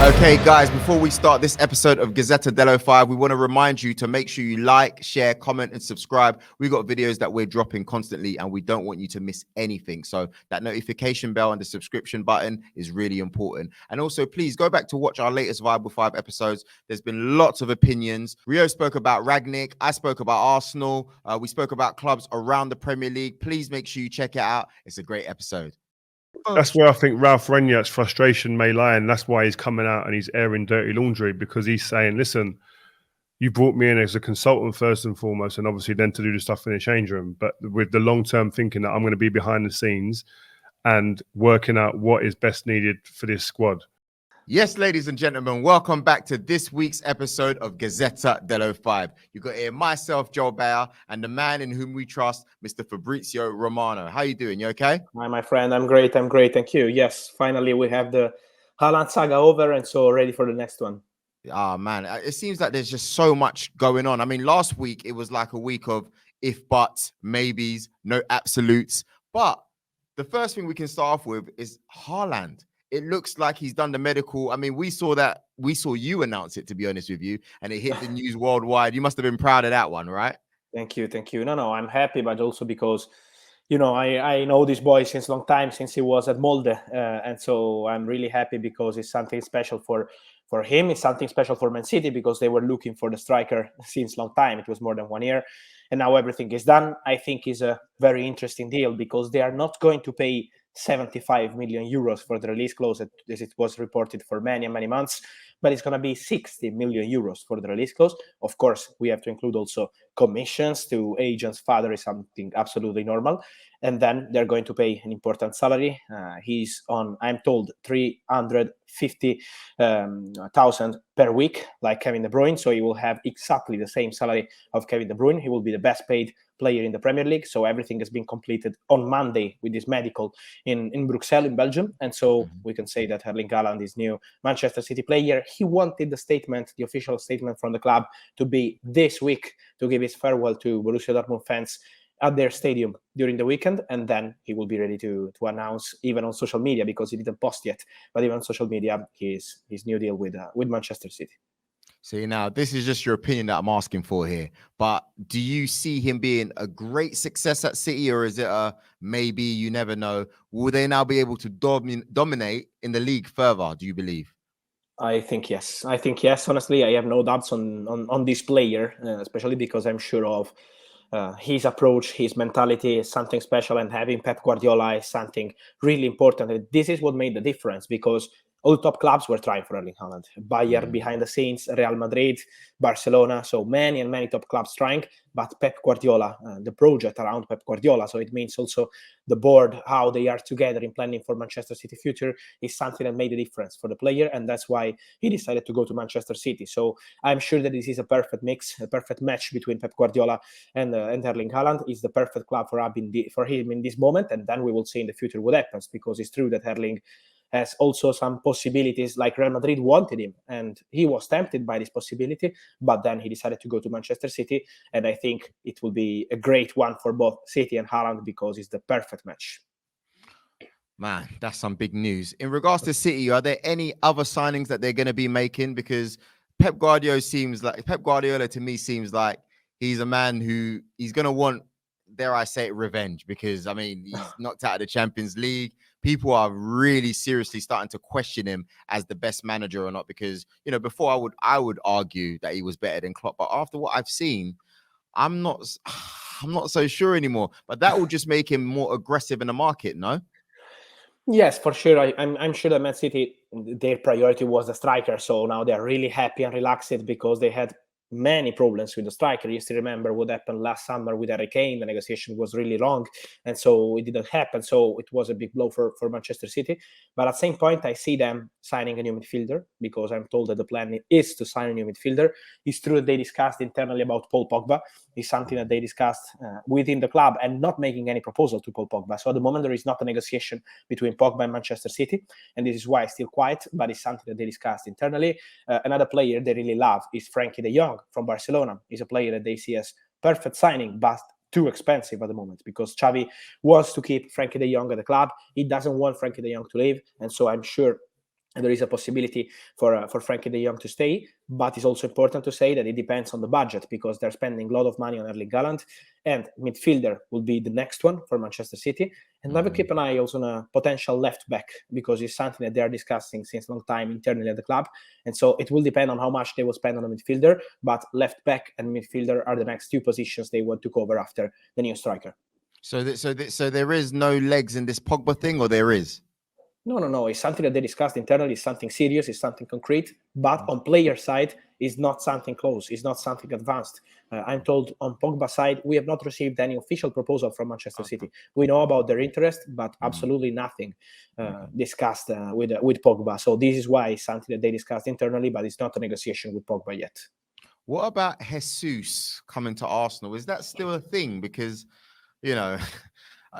Okay, guys, before we start this episode of Gazzetta Dello FIVE, we want to remind you to make sure you like, share, comment, and subscribe. We've got videos that we're dropping constantly, and we don't want you to miss anything. So that notification bell and the subscription button is really important. And also, please go back to watch our latest Vibe with Five episodes. There's been lots of opinions. Rio spoke about Ragnick. I spoke about Arsenal. We spoke about clubs around the Premier League. Please make sure you check it out. It's a great episode. That's where I think Ralph Rangnick's frustration may lie, and that's why he's coming out and he's airing dirty laundry, because he's saying, listen, you brought me in as a consultant first and foremost, and obviously then to do the stuff in the change room, but with the long-term thinking that I'm going to be behind the scenes and working out what is best needed for this squad. Yes, ladies and gentlemen, welcome back to this week's episode of Gazzetta Dello FIVE. You got here myself, Joel Bayer, and the man in whom we trust, Mr. Fabrizio Romano. How you doing? You okay? Hi, my friend. I'm great. Thank you. Yes, finally we have the Haaland saga over, and so ready for the next one. Oh, man, it seems like there's just so much going on. I mean, last week, it was like a week of if, buts, maybes, no absolutes. But the first thing we can start off with is Haaland. It looks like he's done the medical. I mean, we saw you announce it, to be honest with you, and it hit the news worldwide. You must have been proud of that one, right? Thank you. No, I'm happy, but also because, I know this boy since a long time, since he was at Molde, and so I'm really happy because it's something special for him. It's something special for Man City because they were looking for the striker since a long time. It was more than 1 year, and now everything is done. I think is a very interesting deal because they are not going to pay 75 million euros for the release clause, as it was reported for many months, but it's going to be 60 million euros for the release clause. Of course, we have to include also commissions to agents' father is something absolutely normal. And then they're going to pay an important salary. He's on, I'm told, 350,000 per week, like Kevin De Bruyne. So he will have exactly the same salary of Kevin De Bruyne. He will be the best paid player in the Premier League. So everything has been completed on Monday with this medical in Bruxelles, in Belgium. And so we can say that Erling Haaland is new Manchester City player. He wanted the official statement from the club to be this week to give his farewell to Borussia Dortmund fans at their stadium during the weekend, and then he will be ready to announce even on social media, because he didn't post yet, but even on social media, his new deal with Manchester City. See, now this is just your opinion that I'm asking for here, but do you see him being a great success at City, or is it a maybe? You never know. Will they now be able to dominate in the league further, do you believe? I think yes. Honestly, I have no doubts on this player, especially because I'm sure of his approach, his mentality is something special, and having Pep Guardiola is something really important. And this is what made the difference, because all top clubs were trying for Erling Haaland. Bayern behind the scenes, Real Madrid, Barcelona, so many top clubs trying, but Pep Guardiola, the project around Pep Guardiola, so it means also the board, how they are together in planning for Manchester City future, is something that made a difference for the player, and that's why he decided to go to Manchester City. So I'm sure that this is a perfect mix, a perfect match between Pep Guardiola and Erling Haaland. Is the perfect club for him in this moment, and then we will see in the future what happens, because it's true that Erling has also some possibilities, like Real Madrid wanted him, and he was tempted by this possibility, but then he decided to go to Manchester City, and I think it will be a great one for both City and Haaland, because it's the perfect match. Man, that's some big news. In regards to City, are there any other signings that they're going to be making? Because Pep Guardiola to me seems like he's a man who he's going to want, dare I say it, revenge, because I mean, he's knocked out of the Champions League. People are really seriously starting to question him as the best manager or not, because, before I would argue that he was better than Klopp, but after what I've seen, I'm not so sure anymore. But that will just make him more aggressive in the market, no? Yes, for sure. I'm sure that Man City, their priority was the striker, so now they're really happy and relaxed because they had many problems with the striker. You still remember what happened last summer with Harry Kane. The negotiation was really long, and so it didn't happen. So it was a big blow for Manchester City. But at the same point, I see them signing a new midfielder, because I'm told that the plan is to sign a new midfielder. It's true that they discussed internally about Paul Pogba. It's something that they discussed within the club, and not making any proposal to Paul Pogba. So at the moment, there is not a negotiation between Pogba and Manchester City, and this is why it's still quiet, but it's something that they discussed internally. Another player they really love is Frenkie de Jong from Barcelona. He's a player that they see as perfect signing, but too expensive at the moment, because Xavi wants to keep Frenkie de Jong at the club. He doesn't want Frenkie de Jong to leave, and so I'm sure there is a possibility for Frankie de Jong to stay, but it's also important to say that it depends on the budget, because they're spending a lot of money on Erling Haaland, and midfielder will be the next one for Manchester City. And I will keep an eye also on a potential left back, because it's something that they are discussing since a long time internally at the club. And so it will depend on how much they will spend on a midfielder, but left back and midfielder are the next two positions they want to cover after the new striker. So there is no legs in this Pogba thing, or there is? No. It's something that they discussed internally. It's something serious. It's something concrete. But on player side, it's not something close. It's not something advanced. I'm told on Pogba side, we have not received any official proposal from Manchester City. We know about their interest, but absolutely nothing discussed with Pogba. So this is why it's something that they discussed internally, but it's not a negotiation with Pogba yet. What about Jesus coming to Arsenal? Is that still a thing? Because, you know,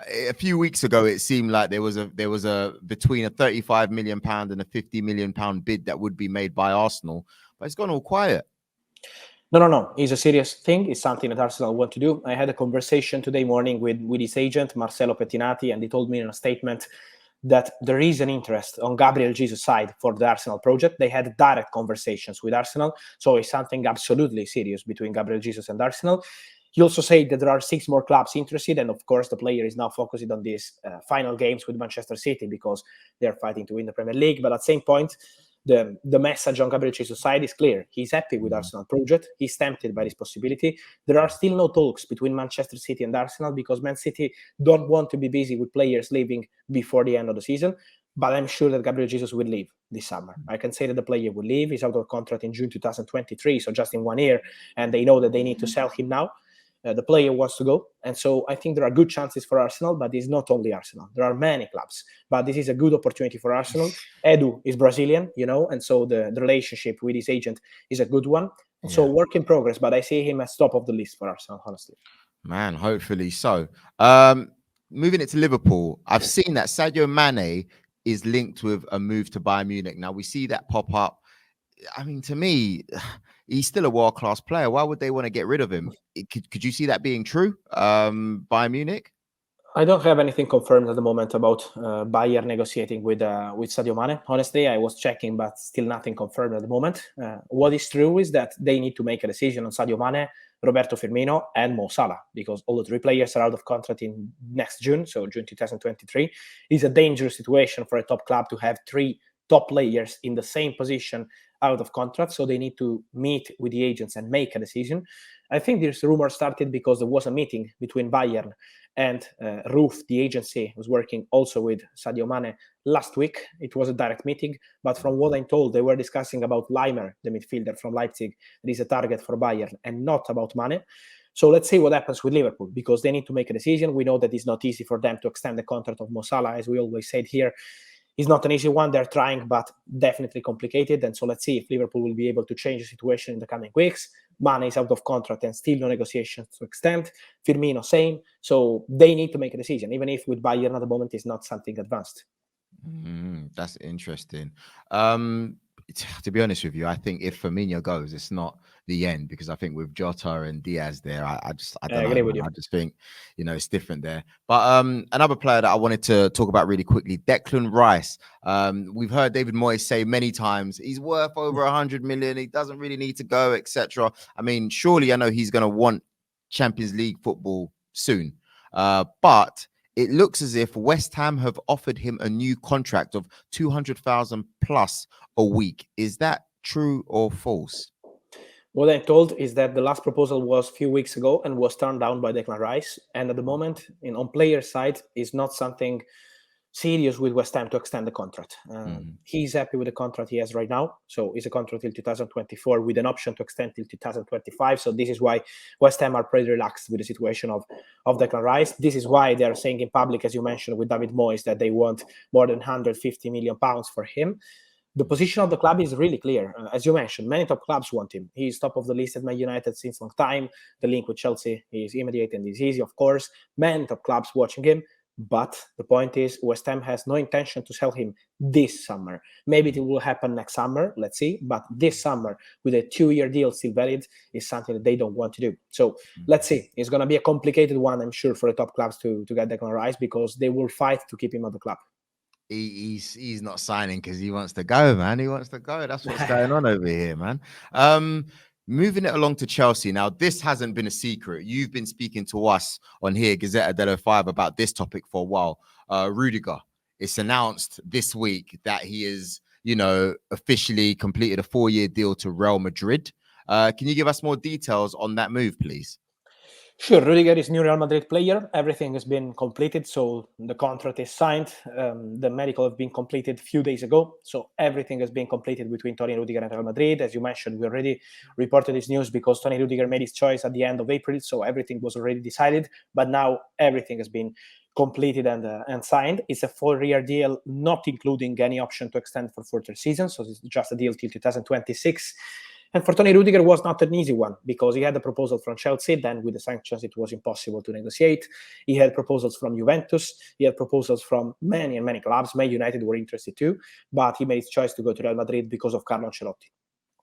a few weeks ago, it seemed like there was a between a £35 million and a £50 million bid that would be made by Arsenal, but it's gone all quiet. No. It's a serious thing. It's something that Arsenal want to do. I had a conversation today morning with his agent, Marcelo Pettinati, and he told me in a statement that there is an interest on Gabriel Jesus' side for the Arsenal project. They had direct conversations with Arsenal, so it's something absolutely serious between Gabriel Jesus and Arsenal. He also said that there are 6 more clubs interested, and of course the player is now focusing on these final games with Manchester City, because they're fighting to win the Premier League. But at the same point, the message on Gabriel Jesus' side is clear. He's happy with Arsenal project. He's tempted by this possibility. There are still no talks between Manchester City and Arsenal, because Man City don't want to be busy with players leaving before the end of the season. But I'm sure that Gabriel Jesus will leave this summer. I can say that the player will leave. He's out of contract in June 2023, so just in 1 year, and they know that they need to sell him now. The player wants to go, and so I think there are good chances for Arsenal, but it's not only Arsenal. There are many clubs, but this is a good opportunity for Arsenal. Edu is Brazilian, and so the relationship with his agent is a good one. And so work in progress, but I see him as top of the list for Arsenal, honestly. Man, hopefully so. Moving it to Liverpool, I've seen that Sadio Mane is linked with a move to Bayern Munich. Now we see that pop up. I mean, to me, he's still a world-class player. Why would they want to get rid of him? Could you see that being true? Bayern Munich? I don't have anything confirmed at the moment about Bayern negotiating with Sadio Mane. Honestly, I was checking, but still nothing confirmed at the moment. What is true is that they need to make a decision on Sadio Mane, Roberto Firmino, and Mo Salah, because all the 3 players are out of contract in next June, so June 2023. It's a dangerous situation for a top club to have 3 top players in the same position out of contract, so they need to meet with the agents and make a decision. I think this rumor started because there was a meeting between Bayern and Roof, the agency was working also with Sadio Mane last week. It was a direct meeting, but from what I'm told, they were discussing about Leimer, the midfielder from Leipzig, that is a target for Bayern, and not about Mane. So let's see what happens with Liverpool, because they need to make a decision. We know that it's not easy for them to extend the contract of Mo Salah, as we always said here. It's not an easy one. They're trying, but definitely complicated. And so let's see if Liverpool will be able to change the situation in the coming weeks. Mane is out of contract and still no negotiations to extend. Firmino, same. So they need to make a decision, even if with Bayern at the moment is not something advanced. That's interesting. To be honest with you, I think if Firmino goes, it's not the end, because I think with Jota and Diaz there, I don't know. I just think, it's different there. But another player that I wanted to talk about really quickly, Declan Rice. We've heard David Moyes say many times he's worth over 100 million. He doesn't really need to go, etc. I mean, surely I know he's going to want Champions League football soon, but it looks as if West Ham have offered him a new contract of 200,000 plus a week. Is that true or false? What I'm told is that the last proposal was a few weeks ago and was turned down by Declan Rice. And at the moment, on player side, is not something serious with West Ham to extend the contract. He's happy with the contract he has right now. So it's a contract till 2024 with an option to extend till 2025. So this is why West Ham are pretty relaxed with the situation of Declan Rice. This is why they're saying in public, as you mentioned with David Moyes, that they want more than £150 million for him. The position of the club is really clear. As you mentioned, many top clubs want him. He's top of the list at Man United since a long time. The link with Chelsea is immediate and is easy, of course. Many top clubs watching him. But the point is, West Ham has no intention to sell him this summer. Maybe it will happen next summer, let's see. But this summer, with a 2-year deal still valid, is something that they don't want to do. So let's see. It's going to be a complicated one, I'm sure, for the top clubs to get Declan Rice, because they will fight to keep him at the club. He's not signing because he wants to go, man. He wants to go. That's what's going on over here, man. Moving it along to Chelsea. Now, this hasn't been a secret. You've been speaking to us on here, Gazzetta Dello FIVE, about this topic for a while. Rudiger, it's announced this week that he is, officially completed a 4-year deal to Real Madrid. Can you give us more details on that move, please? Sure, Rudiger is new Real Madrid player. Everything has been completed, so the contract is signed. The medical have been completed a few days ago, so everything has been completed between Tony Rudiger and Real Madrid. As you mentioned, we already reported this news because Tony Rudiger made his choice at the end of April, so everything was already decided. But now everything has been completed and signed. It's a 4-year deal, not including any option to extend for further seasons, so it's just a deal till 2026. And for Tony Rudiger, it was not an easy one because he had a proposal from Chelsea. Then with the sanctions, it was impossible to negotiate. He had proposals from Juventus. He had proposals from many and many clubs. Man United were interested too. But he made his choice to go to Real Madrid because of Carlo Ancelotti.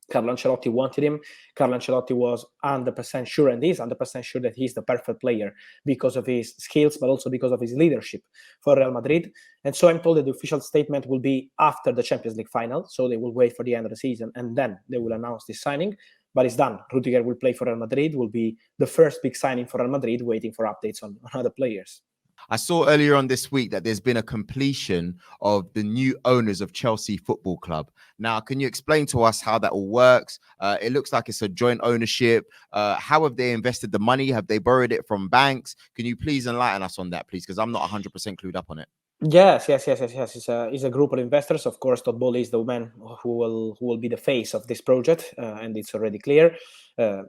Carlo Ancelotti wanted him. Carlo Ancelotti was 100% sure and is 100% sure that he's the perfect player because of his skills, but also because of his leadership for Real Madrid. And so I'm told that the official statement will be after the Champions League final. So they will wait for the end of the season and then they will announce this signing. But it's done. Rudiger will play for Real Madrid, will be the first big signing for Real Madrid, waiting for updates on other players. I saw earlier on this week that there's been a completion of the new owners of Chelsea Football Club. Now, can you explain to us how that all works? It looks like it's a joint ownership. How have they invested the money? Have they borrowed it from banks? Can you please enlighten us on that, please? Because I'm not 100% clued up on it. Yes. It's a group of investors. Of course, Todd Bowley is the man who will be the face of this project, and it's already clear.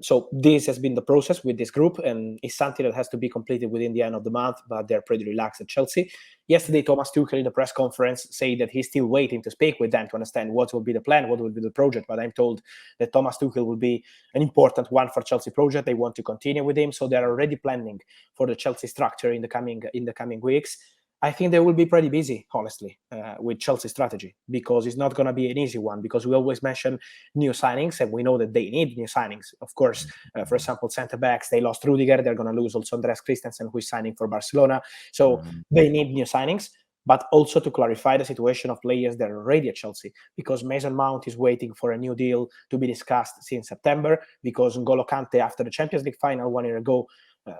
So this has been the process with this group, and it's something that has to be completed within the end of the month. But they're pretty relaxed at Chelsea. Yesterday, Thomas Tuchel in the press conference said that he's still waiting to speak with them to understand what will be the plan, what will be the project. But I'm told that Thomas Tuchel will be an important one for Chelsea project. They want to continue with him, so they're already planning for the Chelsea structure in the coming weeks. I think they will be pretty busy, honestly, with Chelsea strategy, because it's not going to be an easy one, because we always mention new signings and we know that they need new signings. Of course, for example, centre-backs, they lost Rudiger. They're going to lose also Andreas Christensen, who is signing for Barcelona. So they need new signings, but also to clarify the situation of players that are already at Chelsea, because Mason Mount is waiting for a new deal to be discussed since September, because N'Golo Kante, after the Champions League final 1 year ago,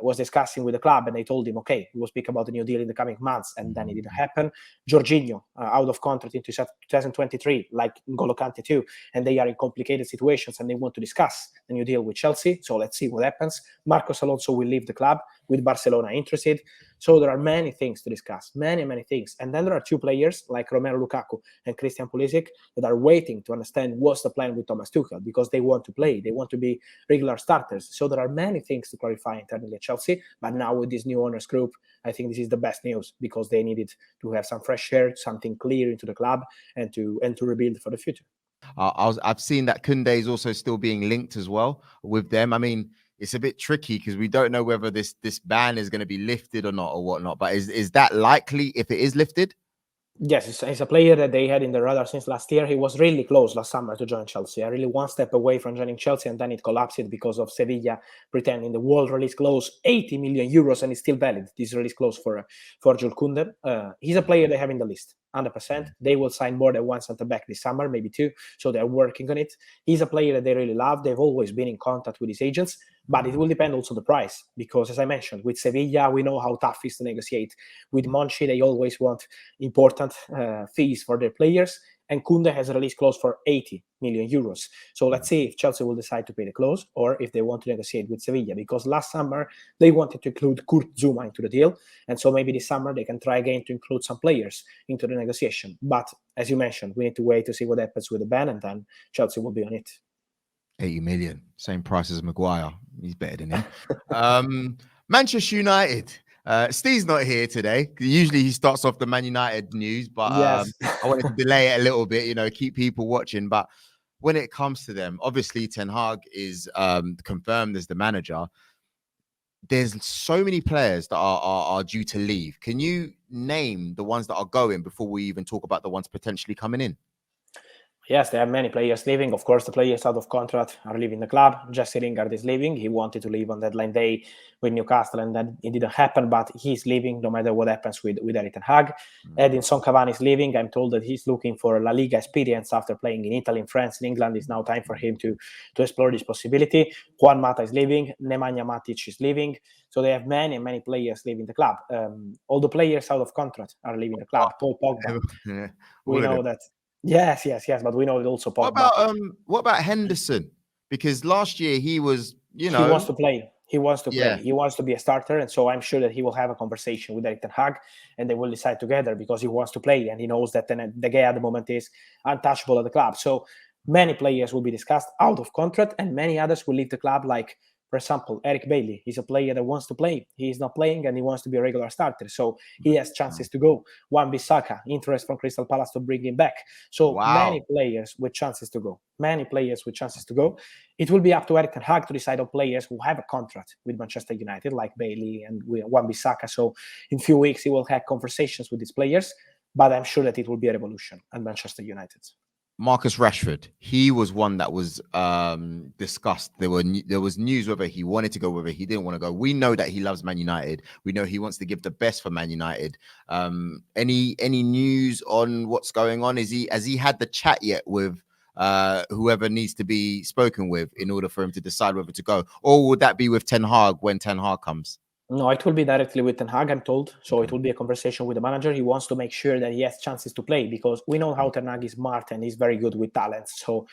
was discussing with the club, and they told him, okay, we will speak about the new deal in the coming months, and then it didn't happen. Jorginho, out of contract in 2023, like N'Golo Kante too, and they are in complicated situations, and they want to discuss the new deal with Chelsea, so let's see what happens. Marcos Alonso will leave the club, with Barcelona interested. So there are many things to discuss, many things. And then there are two players like Romelu Lukaku and Christian Pulisic that are waiting to understand what's the plan with Thomas Tuchel, because they want to play, they want to be regular starters. So there are many things to clarify internally at Chelsea. But now with this new owners group, I think this is the best news, because they needed to have some fresh air, something clear into the club, and to rebuild for the future. I've seen that Kounde is also still being linked as well with them. I mean, it's a bit tricky because we don't know whether this ban is going to be lifted or not or whatnot. But is that likely if it is lifted? Yes, it's a player that they had in the radar since last year. He was really close last summer to join Chelsea. Really one step away from joining Chelsea, and then it collapsed because of Sevilla pretending the world release clause, 80 million euros, and it's still valid. This release clause for Jules Kounde. He's a player they have in the list, 100%. They will sign more than one centre back this summer, maybe two. So they're working on it. He's a player that they really love. They've always been in contact with his agents. But it will depend also on the price, because as I mentioned, with Sevilla, we know how tough it is to negotiate. With Monchi, they always want important fees for their players. And Kounde has a release clause for 80 million euros. So let's see if Chelsea will decide to pay the clause or if they want to negotiate with Sevilla, because last summer they wanted to include Kurt Zouma into the deal. And so maybe this summer they can try again to include some players into the negotiation. But as you mentioned, we need to wait to see what happens with the ban, and then Chelsea will be on it. 80 million, same price as Maguire. He's better than him. Manchester United. Steve's not here today. Usually he starts off the Man United news, but yes. I wanted to delay it a little bit, keep people watching. But when it comes to them, obviously Ten Hag is confirmed as the manager. There's so many players that are due to leave. Can you name the ones that are going before we even talk about the ones potentially coming in? Yes, there are many players leaving. Of course, the players out of contract are leaving the club. Jesse Lingard is leaving. He wanted to leave on deadline day with Newcastle, and then it didn't happen. But he's leaving no matter what happens with Erik ten Hag. Edinson Cavani is leaving. I'm told that he's looking for La Liga experience after playing in Italy, in France, in England. It's now time for him to explore this possibility. Juan Mata is leaving. Nemanja Matic is leaving. So they have many players leaving the club. All the players out of contract are leaving the club. Paul Pogba. Yeah, We know that. Yes, but we know that also Pogba. What about Henderson? Because last year he was, he wants to play. He wants to play. Yeah. He wants to be a starter, and so I'm sure that he will have a conversation with Erik ten Hag, and they will decide together because he wants to play, and he knows that the guy at the moment is untouchable at the club. So many players will be discussed out of contract, and many others will leave the club. Like, for example, Eric Bailey. He's a player that wants to play. He is not playing, and he wants to be a regular starter. So he has chances to go. Wan-Bissaka, interest from Crystal Palace to bring him back. So many players with chances to go. It will be up to Erik ten Hag to decide on players who have a contract with Manchester United, like Bailey and Wan-Bissaka. So in a few weeks, he will have conversations with these players, but I'm sure that it will be a revolution at Manchester United. Marcus Rashford, he was one that was discussed. There was news whether he wanted to go, whether he didn't want to go. We know that he loves Man United. We know he wants to give the best for Man United. Any news on what's going on? Has he had the chat yet with whoever needs to be spoken with in order for him to decide whether to go, or would that be with Ten Hag when Ten Hag comes? No, it will be directly with Ten Hag, I'm told. So it will be a conversation with the manager. He wants to make sure that he has chances to play because we know how Ten Hag is smart and he's very good with talent. So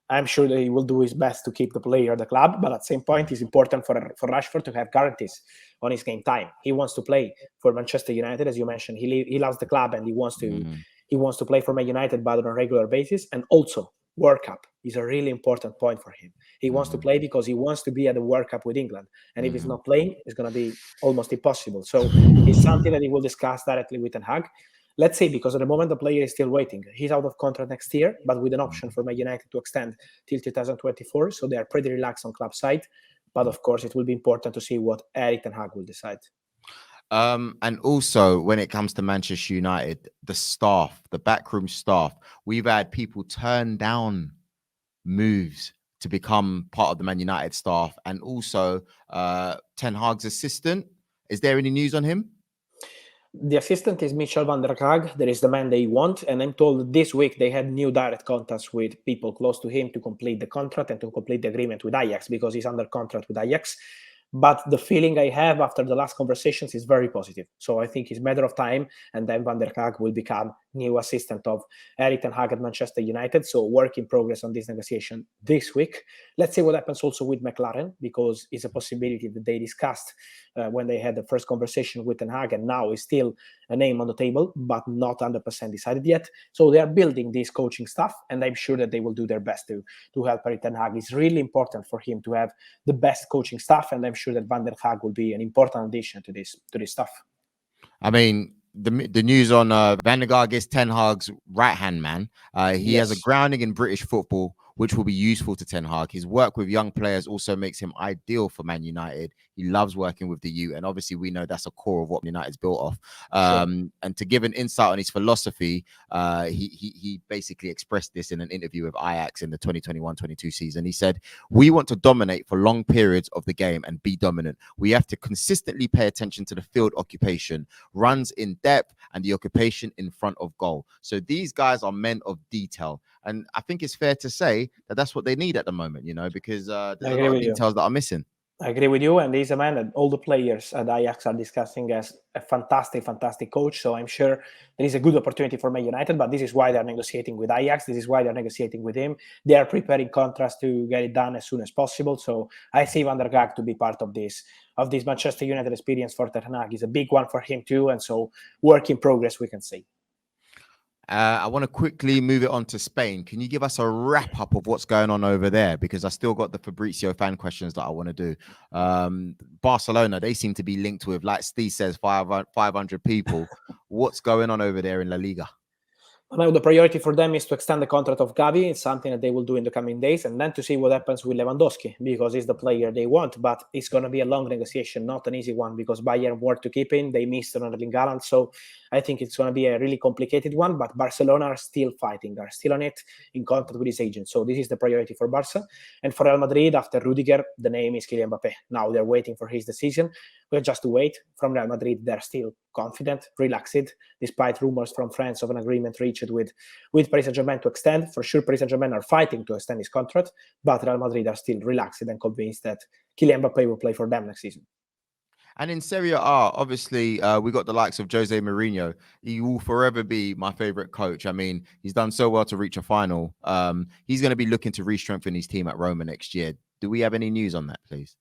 I'm sure that he will do his best to keep the player at the club. But at the same point, it's important for Rashford to have guarantees on his game time. He wants to play for Manchester United, as you mentioned. He loves the club and he wants to play for Man United, but on a regular basis. And also, World Cup is a really important point for him. He wants to play because he wants to be at the World Cup with England. And if he's not playing, it's going to be almost impossible. So it's something that he will discuss directly with Ten Hag. Let's say, because at the moment the player is still waiting. He's out of contract next year, but with an option for Man United to extend till 2024. So they are pretty relaxed on club side. But of course, it will be important to see what Erik ten Hag will decide. And also, when it comes to Manchester United, the staff, the backroom staff, we've had people turn down moves to become part of the Man United staff, and also Ten Hag's assistant. Is there any news on him? The assistant is Michel van der Gaag. There is the man they want, and I'm told this week they had new direct contacts with people close to him to complete the contract and to complete the agreement with Ajax because he's under contract with Ajax. But the feeling I have after the last conversations is very positive. So I think it's a matter of time, and then Van der Gaag will become new assistant of Erik ten Hag at Manchester United. So work in progress on this negotiation this week. Let's see what happens also with McLaren, because it's a possibility that they discussed when they had the first conversation with Ten Hag, and now is still a name on the table, but not 100% decided yet. So they are building this coaching staff, and I'm sure that they will do their best to help Erik ten Hag. It's really important for him to have the best coaching staff, and I'm sure that Van der Gaag will be an important addition to this stuff. I mean, the news on Van der Gaag is Ten Hag's right-hand man. He has a grounding in British football, which will be useful to Ten Hag. His work with young players also makes him ideal for Man United. He loves working with the youth, and obviously we know that's a core of what United's built off. And to give an insight on his philosophy, he basically expressed this in an interview with Ajax in the 2021-22 season. He said, "We want to dominate for long periods of the game and be dominant. We have to consistently pay attention to the field occupation, runs in depth, and the occupation in front of goal." So these guys are men of detail. And I think it's fair to say that that's what they need at the moment, because there's a lot of details that are missing. I agree with you. And he's a man that all the players at Ajax are discussing as a fantastic coach. So I'm sure there is a good opportunity for Man United, but this is why they're negotiating with Ajax. This is why they're negotiating with him. They are preparing contracts to get it done as soon as possible. So I see Van der Gaag to be part of this Manchester United experience for Ten Hag. Is a big one for him too. And so work in progress, we can say. I want to quickly move it on to Spain. Can you give us a wrap up of what's going on over there? Because I still got the Fabrizio fan questions that I want to do. Barcelona, they seem to be linked with, like Steve says, 500 people. What's going on over there in La Liga? Now the priority for them is to extend the contract of Gavi. It's something that they will do in the coming days, and then to see what happens with Lewandowski, because he's the player they want. But it's going to be a long negotiation, not an easy one, because Bayern want to keep him. They missed on Erling Haaland, so I think it's going to be a really complicated one. But Barcelona are still fighting, are still on it, in contact with his agent. So this is the priority for Barca. And for Real Madrid, after Rudiger, the name is Kylian Mbappé. Now they're waiting for his decision. We're just to wait. From Real Madrid, they're still confident, relaxed, despite rumors from France of an agreement reached with Paris Saint-Germain to extend. For sure, Paris Saint-Germain are fighting to extend his contract, but Real Madrid are still relaxed and convinced that Kylian Mbappé will play for them next season. And in Serie A, obviously, we got the likes of Jose Mourinho. He will forever be my favorite coach. I mean, he's done so well to reach a final. He's going to be looking to re-strengthen his team at Roma next year. Do we have any news on that, please?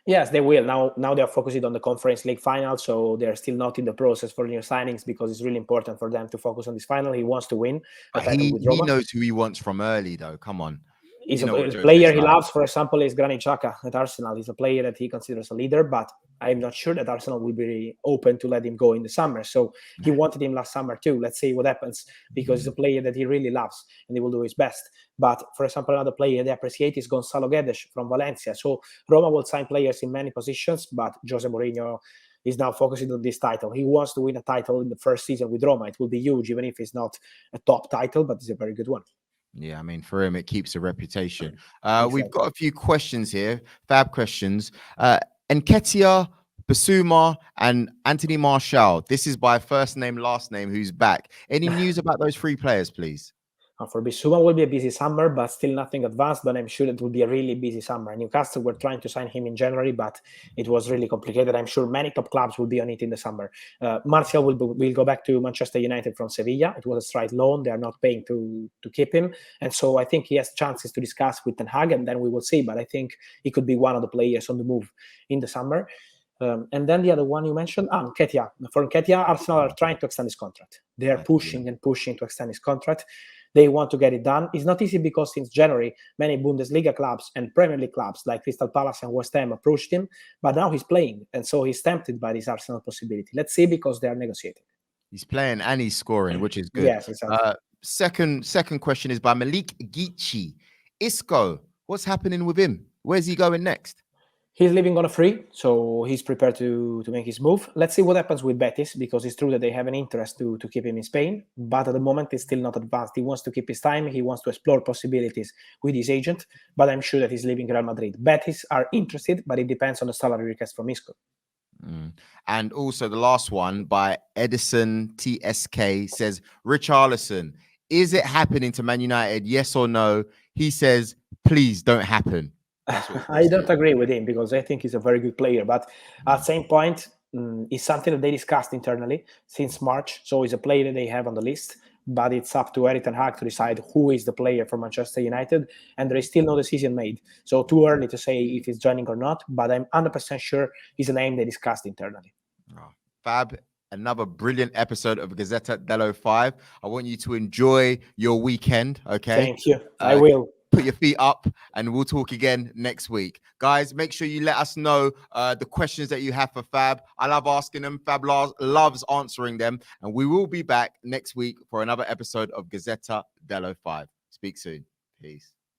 Yes, they will. Now they are focusing on the Conference League final, so they're still not in the process for new signings because it's really important for them to focus on this final. He wants to win a title with Roma. He knows who he wants from early, though. Come on. He's a player he loves, for example, is Granit Xhaka at Arsenal. He's a player that he considers a leader, but I'm not sure that Arsenal will be open to let him go in the summer. So he wanted him last summer too. Let's see what happens, because he's a player that he really loves and he will do his best. But for example, another player they appreciate is Gonzalo Guedes from Valencia. So Roma will sign players in many positions, but Jose Mourinho is now focusing on this title. He wants to win a title in the first season with Roma. It will be huge, even if it's not a top title, but it's a very good one. Yeah, I mean, for him, it keeps a reputation. Exactly. We've got a few questions here, fab questions. Nketiah, Bissouma, and Anthony Martial. This is by first name, last name, who's back. Any news about those three players, please? For Bissouma will be a busy summer, but still nothing advanced. But I'm sure it will be a really busy summer. Newcastle were trying to sign him in January, but it was really complicated. I'm sure many top clubs will be on it in the summer. Martial will go back to Manchester United from Sevilla. It was a straight loan. They are not paying to keep him. And so I think he has chances to discuss with Ten Hag, and then we will see. But I think he could be one of the players on the move in the summer. And then the other one you mentioned, Nketiah. For Nketiah, Arsenal are trying to extend his contract. They are pushing and pushing to extend his contract. They want to get it done. It's not easy because since January, many Bundesliga clubs and Premier League clubs like Crystal Palace and West Ham approached him, but now he's playing. And so he's tempted by this Arsenal possibility. Let's see, because they are negotiating. He's playing and he's scoring, which is good. Yes, exactly. Second question is by Malik Geechee. Isco, what's happening with him? Where's he going next? He's leaving on a free, so he's prepared to make his move. Let's see what happens with Betis, because it's true that they have an interest to keep him in Spain, but at the moment it's still not advanced. He wants to keep his time. He wants to explore possibilities with his agent, but I'm sure that he's leaving Real Madrid. Betis are interested, but it depends on the salary request from Isco. And also the last one by Edison TSK says, Richarlison, is it happening to Man United? Yes or no? He says, please don't happen. I don't agree with him, because I think he's a very good player. But at the same point, it's something that they discussed internally since March. So he's a player that they have on the list. But it's up to Erik ten Hag to decide who is the player for Manchester United. And there is still no decision made. So too early to say if he's joining or not. But I'm 100% sure he's a name they discussed internally. Fab. Another brilliant episode of Gazzetta Dello FIVE. I want you to enjoy your weekend, okay? Thank you. I will. Put your feet up and we'll talk again next week. Guys, make sure you let us know the questions that you have for Fab. I love asking them. Fab loves answering them. And we will be back next week for another episode of Gazzetta Dello FIVE. Speak soon. Peace.